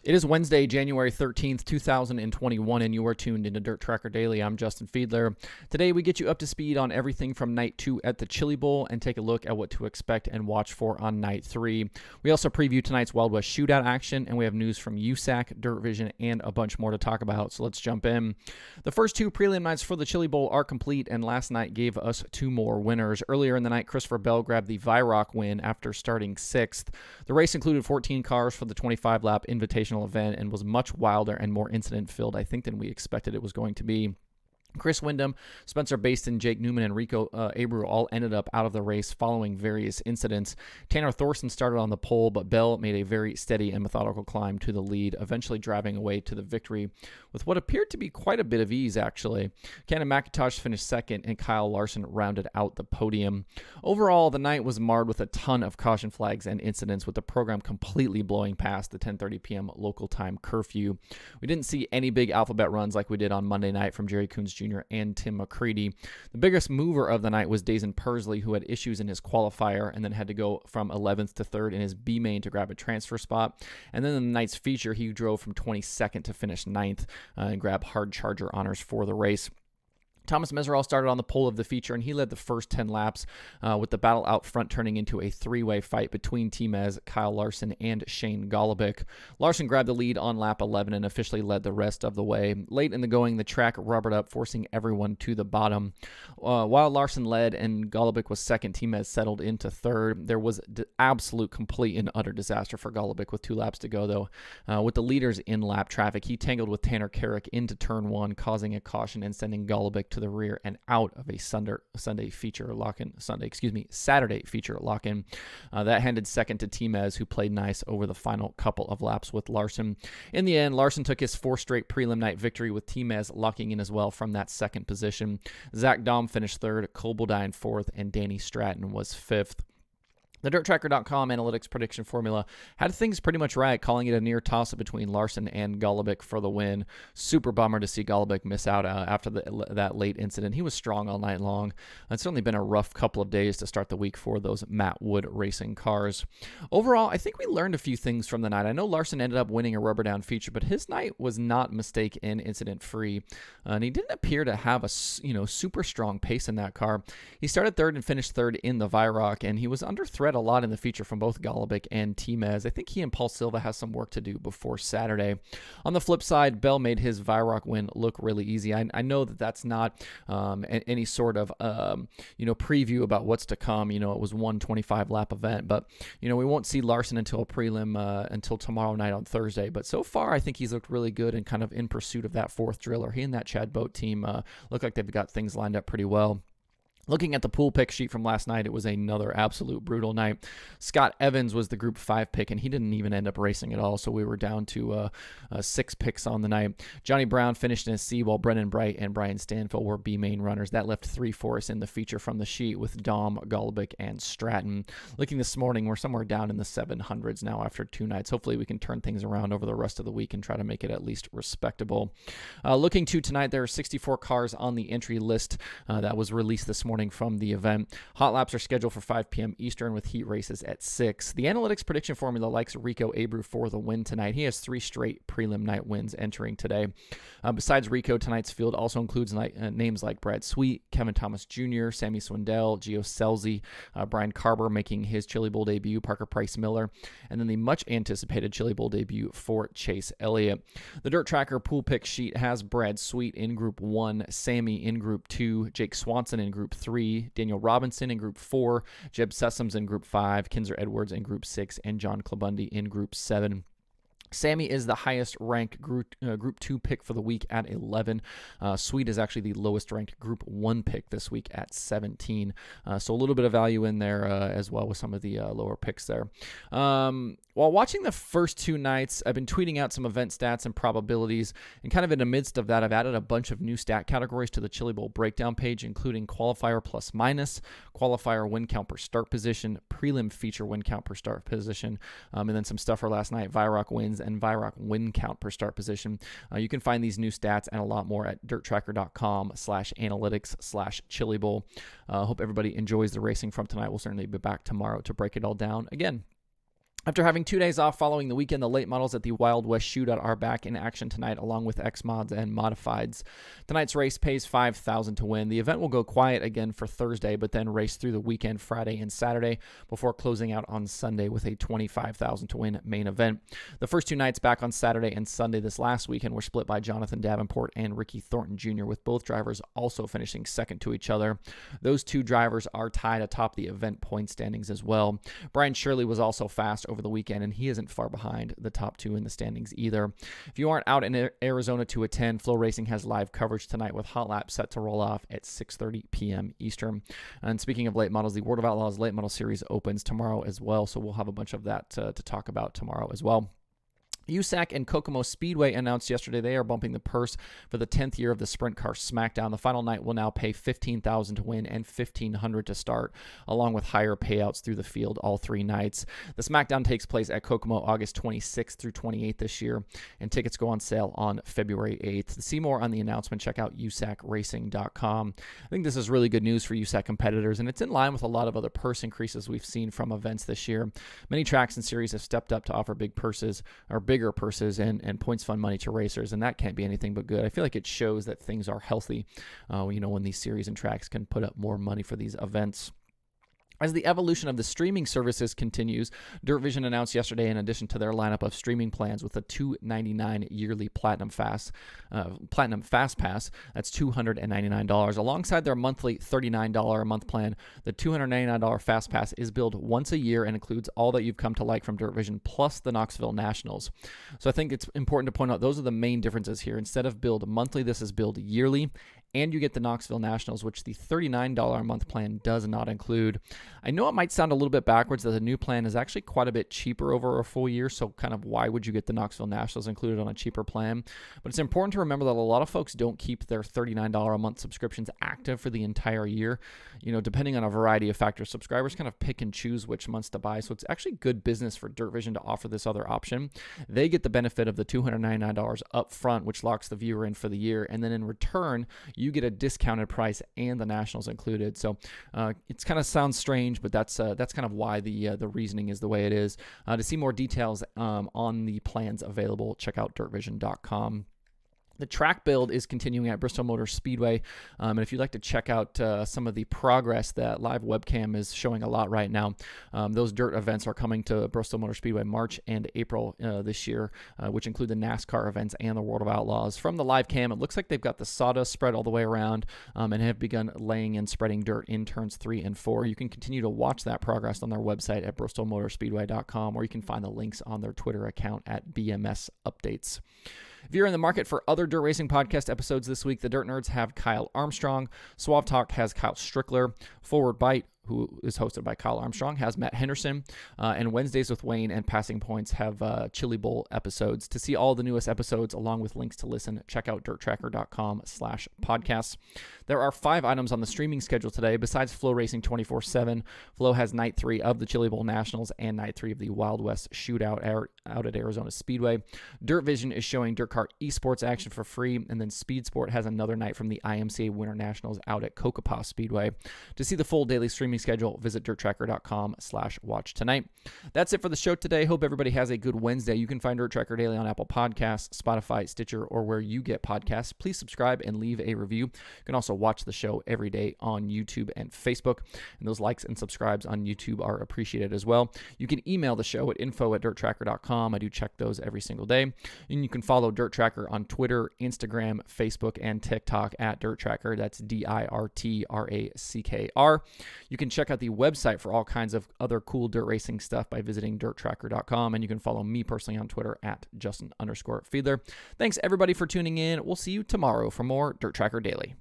It is Wednesday, January 13th, 2021, and you are tuned into DIRTRACKR Daily. I'm Justin Fiedler. Today, we get you up to speed on everything from night 2 at the Chili Bowl and take a look at what to expect and watch for on night 3. We also preview tonight's Wild West Shootout action, and we have news from USAC, DIRTVision, and a bunch more to talk about, so let's jump in. The first 2 prelim nights for the Chili Bowl are complete, and last night gave us 2 more winners. Earlier in the night, Christopher Bell grabbed the VIROC win after starting 6th. The race included 14 cars for the 25-lap Invitational event and was much wilder and more incident-filled, I think, than we expected it was going to be. Chris Windham, Spencer Baston, Jake Newman, and Rico Abreu all ended up out of the race following various incidents. Tanner Thorson started on the pole, but Bell made a very steady and methodical climb to the lead, eventually driving away to the victory with what appeared to be quite a bit of ease, actually. Cannon McIntosh finished second, and Kyle Larson rounded out the podium. Overall, the night was marred with a ton of caution flags and incidents, with the program completely blowing past the 10:30 p.m. local time curfew. We didn't see any big alphabet runs like we did on Monday night from Jerry Coons Jr. and Tim McCready. The biggest mover of the night was Dazen Persley, who had issues in his qualifier and then had to go from 11th to 3rd in his B main to grab a transfer spot. And then in the night's feature, he drove from 22nd to finish 9th and grab hard charger honors for the race. Thomas Meseraull started on the pole of the feature, and he led the first 10 laps with the battle out front turning into a 3-way fight between T-Mez, Kyle Larson, and Shane Golobic. Larson grabbed the lead on lap 11 and officially led the rest of the way. Late in the going, the track rubbered up, forcing everyone to the bottom. While Larson led and Golobic was second, T-Mez settled into third. There was absolute, complete, and utter disaster for Golobic with 2 laps to go, though. With the leaders in lap traffic, he tangled with Tanner Carrick into turn 1, causing a caution and sending Golobic to the rear and out of a Saturday feature lock-in. That handed second to T-Mez, who played nice over the final couple of laps with Larson. In the end, Larson took his 4th straight prelim night victory, with T-Mez locking in as well from that second position. Zach Daum finished 3rd, Kobeldine 4th, and Danny Stratton was 5th. The DIRTRACKR.com analytics prediction formula had things pretty much right, calling it a near toss-up between Larson and Golobic for the win. Super bummer to see Golobic miss out after that late incident. He was strong all night long. It's certainly been a rough couple of days to start the week for those Matt Wood racing cars. Overall, I think we learned a few things from the night. I know Larson ended up winning a rubber down feature, but his night was not mistake and incident-free, and he didn't appear to have a super strong pace in that car. He started 3rd and finished 3rd in the VIROC, and he was under threat a lot in the feature from both Golobic and T-Mez. I think he and Paul Silva has some work to do before Saturday. On the flip side, Bell made his VIROC win look really easy. I know that that's not any sort of preview about what's to come. It was one 25-lap event, but we won't see Larson until a prelim until tomorrow night on Thursday. But so far, I think he's looked really good and kind of in pursuit of that 4th driller. He and that Chad Boat team look like they've got things lined up pretty well. Looking at the pool pick sheet from last night, it was another absolute brutal night. Scott Evans was the Group 5 pick, and he didn't even end up racing at all, so we were down to 6 picks on the night. Johnny Brown finished in a C, while Brennan Bright and Brian Stanfield were B main runners. That left 3 for us in the feature from the sheet with Daum, Golobic, and Stratton. Looking this morning, we're somewhere down in the 700s now after 2 nights. Hopefully we can turn things around over the rest of the week and try to make it at least respectable. Looking to tonight, there are 64 cars on the entry list that was released this morning from the event. Hot laps are scheduled for 5 p.m. Eastern with heat races at 6. The analytics prediction formula likes Rico Abreu for the win tonight. He has 3 straight prelim night wins entering today. Besides Rico, tonight's field also includes names like Brad Sweet, Kevin Thomas Jr., Sammy Swindell, Gio Scelzi, Brian Carber making his Chili Bowl debut, Parker Price Miller, and then the much anticipated Chili Bowl debut for Chase Elliott. The DIRTRACKR pool pick sheet has Brad Sweet in Group 1, Sammy in Group 2, Jake Swanson in Group 3, Daniel Robinson in Group 4, Jeb Sessoms in Group 5, Kinzer Edwards in Group 6, and John Clabundy in Group 7. Sammy is the highest ranked Group 2 pick for the week at 11. Sweet is actually the lowest ranked Group 1 pick this week at 17. So a little bit of value in there as well with some of the lower picks there. While watching the first 2 nights, I've been tweeting out some event stats and probabilities, and kind of in the midst of that, I've added a bunch of new stat categories to the Chili Bowl breakdown page, including qualifier plus minus, qualifier win count per start position, prelim feature win count per start position, and then some stuff for last night, VIROC wins and VIROC win count per start position. You can find these new stats and a lot more at DIRTRACKR.com/analytics/Chili Bowl. Hope everybody enjoys the racing from tonight. We'll certainly be back tomorrow to break it all down again. After having 2 days off following the weekend, the late models at the Wild West Shootout are back in action tonight, along with X Mods and Modifieds. Tonight's race pays $5,000 to win. The event will go quiet again for Thursday, but then race through the weekend, Friday and Saturday, before closing out on Sunday with a $25,000 to win main event. The first 2 nights back on Saturday and Sunday this last weekend were split by Jonathan Davenport and Ricky Thornton Jr., with both drivers also finishing second to each other. Those 2 drivers are tied atop the event point standings as well. Brian Shirley was also fast over the weekend, and he isn't far behind the top 2 in the standings either. If you aren't out in Arizona to attend, Flow Racing has live coverage tonight with Hot Lap set to roll off at 6:30 p.m. Eastern. And speaking of late models, the World of Outlaws Late Model Series opens tomorrow as well, so we'll have a bunch of that to talk about tomorrow as well. USAC and Kokomo Speedway announced yesterday they are bumping the purse for the 10th year of the Sprint Car Smackdown. The final night will now pay $15,000 to win and $1,500 to start, along with higher payouts through the field all 3 nights. The Smackdown takes place at Kokomo August 26th through 28th this year, and tickets go on sale on February 8th. To see more on the announcement, check out USACracing.com. I think this is really good news for USAC competitors, and it's in line with a lot of other purse increases we've seen from events this year. Many tracks and series have stepped up to offer bigger purses and points fund money to racers, and that can't be anything but good. I feel like it shows that things are healthy, when these series and tracks can put up more money for these events. As the evolution of the streaming services continues, DIRTVision announced yesterday, in addition to their lineup of streaming plans with a $299 yearly Platinum Fast Pass, that's $299, alongside their monthly $39 a month plan. The $299 Fast Pass is billed once a year and includes all that you've come to like from DIRTVision, plus the Knoxville Nationals. So I think it's important to point out those are the main differences here. Instead of billed monthly, this is billed yearly, and you get the Knoxville Nationals, which the $39 a month plan does not include. I know it might sound a little bit backwards that the new plan is actually quite a bit cheaper over a full year, so kind of why would you get the Knoxville Nationals included on a cheaper plan? But it's important to remember that a lot of folks don't keep their $39 a month subscriptions active for the entire year. Depending on a variety of factors, subscribers kind of pick and choose which months to buy, so it's actually good business for DIRTVision to offer this other option. They get the benefit of the $299 up front, which locks the viewer in for the year, and then in return, you get a discounted price and the Nationals included. So it's kind of sounds strange, but that's kind of why the reasoning is the way it is. To see more details on the plans available, check out DIRTVision.com. The track build is continuing at Bristol Motor Speedway, and if you'd like to check out some of the progress, that live webcam is showing a lot right now. Those dirt events are coming to Bristol Motor Speedway March and April this year, which include the NASCAR events and the World of Outlaws. From the live cam, it looks like they've got the sawdust spread all the way around and have begun laying and spreading dirt in turns 3 and 4. You can continue to watch that progress on their website at bristolmotorspeedway.com, or you can find the links on their Twitter account at BMS Updates. If you're in the market for other Dirt Racing podcast episodes this week, the Dirt Nerds have Kyle Armstrong. Suave Talk has Kyle Strickler. Forward Bite, who is hosted by Kyle Armstrong, has Matt Henderson. And Wednesdays with Wayne and Passing Points have Chili Bowl episodes. To see all the newest episodes, along with links to listen, check out DIRTRACKR.com/podcasts. There are 5 items on the streaming schedule today. Besides Flow Racing 24/7, Flow has Night 3 of the Chili Bowl Nationals and Night 3 of the Wild West Shootout out at Arizona Speedway. DIRTVision is showing Dirt Car Esports action for free, and then Speed Sport has another night from the IMCA Winter Nationals out at Kokopah Speedway. To see the full daily streaming schedule, visit DIRTRACKR.com/watch tonight. That's it for the show today. Hope everybody has a good Wednesday. You can find DIRTRACKR Daily on Apple Podcasts, Spotify, Stitcher, or where you get podcasts. Please subscribe and leave a review. You can also watch the show every day on YouTube and Facebook, and those likes and subscribes on YouTube are appreciated as well. You can email the show at info@DIRTRACKR.com. I do check those every single day. And you can follow DIRTRACKR on Twitter, Instagram, Facebook, and TikTok at DIRTRACKR. That's DIRTRACKR. You can check out the website for all kinds of other cool dirt racing stuff by visiting DIRTRACKR.com, and you can follow me personally on Twitter at Justin_Fiedler. Thanks everybody for tuning in. We'll see you tomorrow for more DIRTRACKR Daily.